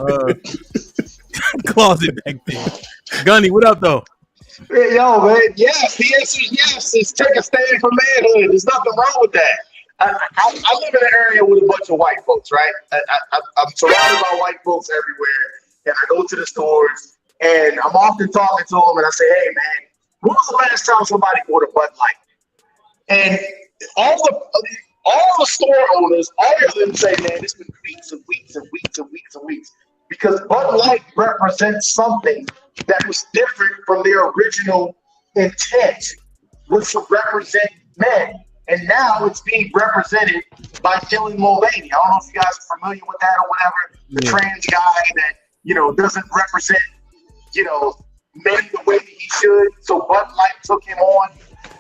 uh, closet back there. Gunny, what up though? Hey, yo, man, yes, the answer is yes. It's take a stand for manhood. There's nothing wrong with that. I live in an area with a bunch of white folks, right? I'm surrounded by white folks everywhere, and I go to the stores, and I'm often talking to them, and I say, hey, man, when was the last time somebody bought a Bud Light? And all the store owners, all of them say, man, it's been weeks and weeks and weeks and weeks and weeks. Because Bud Light represents something that was different from their original intent, which would represent men. And now it's being represented by Dylan Mulvaney. I don't know if you guys are familiar with that or whatever. The trans guy that, doesn't represent, men the way that he should. So Bud Light took him on.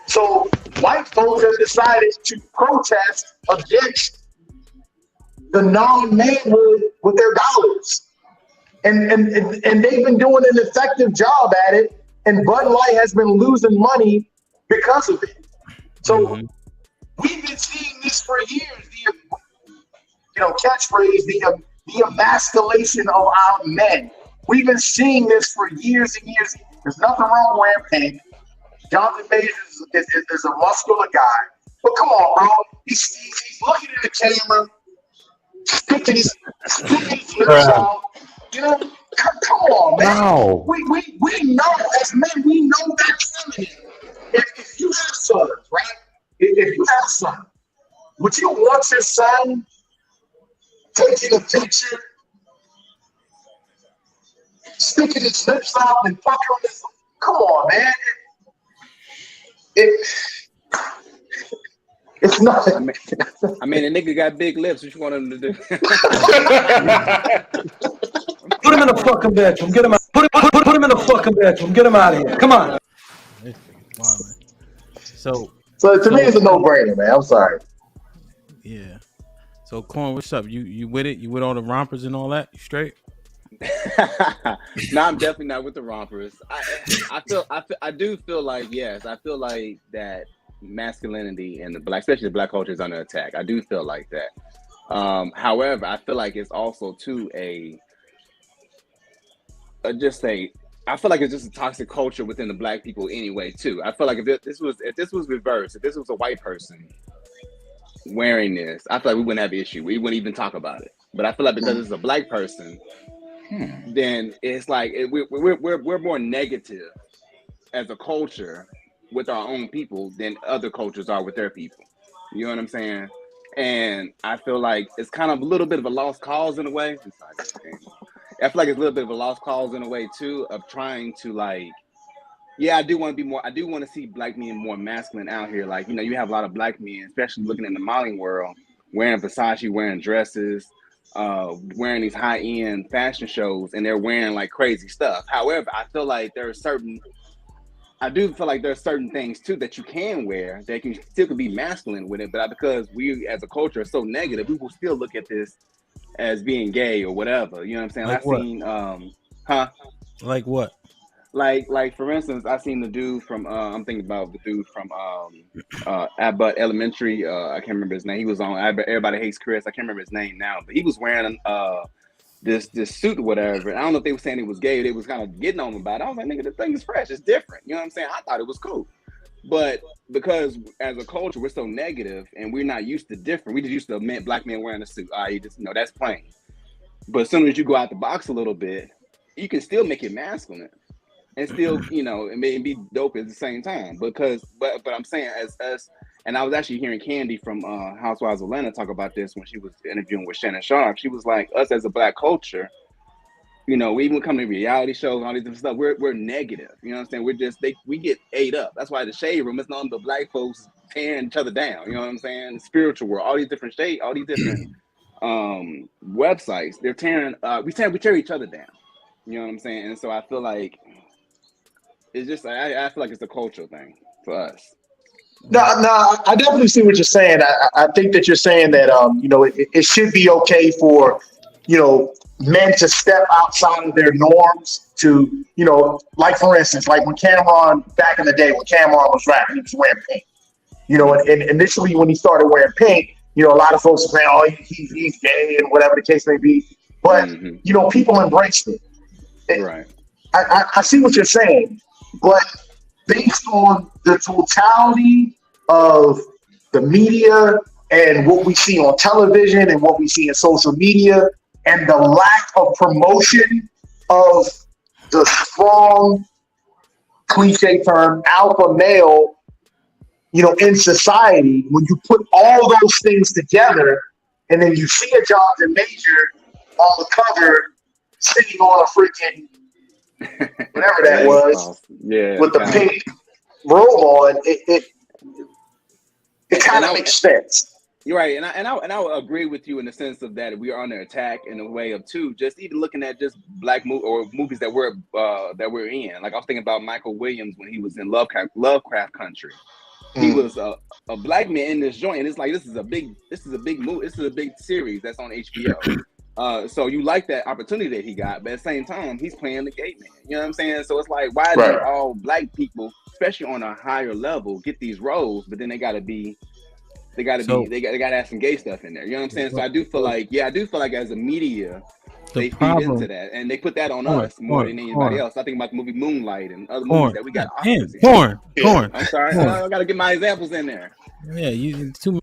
So white folks have decided to protest against the non-manhood with their dollars. And they've been doing an effective job at it, and Bud Light has been losing money because of it. So we've been seeing this for years. The catchphrase, the emasculation of our men. We've been seeing this for years and years. There's nothing wrong with wearing pink. Jonathan Majors is a muscular guy, but come on, bro. He's looking at the camera, sticking his lips out. Come on, man. No. We know as men, we know that's feminine. If you have sons, right? If you have a son, would you want your son taking a picture, sticking his lips out and puckering his? Come on, man. It's nothing. I mean, the nigga got big lips. What you want him to do? Put him in the fucking bedroom. Get him out. Put him in the fucking bedroom. Get him out of here. Come on. So to me, it's a no-brainer, man. I'm sorry. Yeah. So, Corn, what's up? You with it? You with all the rompers and all that? You straight? No, I'm definitely not with the rompers. I do feel like, yes, I feel like that masculinity and especially the black culture is under attack. I do feel like that. However, I feel like it's also too I feel like it's just a toxic culture within the black people anyway too. I feel like if this was reversed, if this was a white person wearing this, I feel like we wouldn't have an issue. We wouldn't even talk about it. But I feel like because it's a black person, then it's like we're more negative as a culture with our own people than other cultures are with their people. You know what I'm saying? And I feel like it's kind of a little bit of a lost cause in a way. I feel like it's a little bit of a lost cause in a way too, of trying to I do want to see black men more masculine out here. Like, you have a lot of black men, especially looking in the modeling world, wearing Versace, wearing dresses, wearing these high-end fashion shows, and they're wearing like crazy stuff. However, I do feel like there are certain things too that you can wear that can still be masculine with it, but because we as a culture are so negative, we will still look at this as being gay or whatever. You know what I'm saying? Like Like what? Like for instance, I seen the dude from I'm thinking about the dude from Abbott Elementary. I can't remember his name. He was on Everybody Hates Chris. I can't remember his name now, but he was wearing this suit or whatever. I don't know if they were saying he was gay. They was kind of getting on him about it. I was like, nigga, this thing is fresh. It's different. You know what I'm saying? I thought it was cool. But because as a culture, we're so negative and we're not used to different. We just used to black men wearing a suit. That's plain. But as soon as you go out the box a little bit, you can still make it masculine and still, it may be dope at the same time. But I'm saying as us, and I was actually hearing Candy from Housewives of Atlanta talk about this when she was interviewing with Shannon Sharp. She was like, us as a black culture, we even come to reality shows and all these different stuff, we're negative. You know what I'm saying? We get ate up. That's why the shade room is nothing but black folks tearing each other down. You know what I'm saying? The spiritual world, all these different websites, they're tearing. We tear each other down. You know what I'm saying? And so I feel like it's just I feel like it's a cultural thing for us. No, I definitely see what you're saying. I think that you're saying that it should be okay for men to step outside of their norms to like for instance, like when Cameron back in the day when Cameron was rapping, he was wearing pink. And initially when he started wearing pink, a lot of folks were saying, oh, he's gay and whatever the case may be. but you know, people embraced it. Right. I see what you're saying, but based on the totality of the media and what we see on television and what we see in social media and the lack of promotion of the strong, cliche term, alpha male, you know, in society, when you put all those things together and then you see a Jonathan Major on the cover sitting on a freaking whatever that was, with the pink robe on, it kind of makes sense. You're right, and I would agree with you in the sense of that we are under attack in a way of too. Just even looking at just black movies that we're in. Like I was thinking about Michael Williams when he was in Lovecraft Country. He was a black man in this joint, and it's like this is a big movie. This is a big series that's on HBO. So you like that opportunity that he got, but at the same time, he's playing the gay man. You know what I'm saying? So it's like, why do all black people, especially on a higher level, get these roles, but then they gotta have some gay stuff in there. You know what I'm saying? So I do feel like as a media, they feed into that, and they put that on us more than anybody else. I think about the movie Moonlight and other movies that we got. Porn. I'm sorry, I got to get my examples in there. Yeah, you too.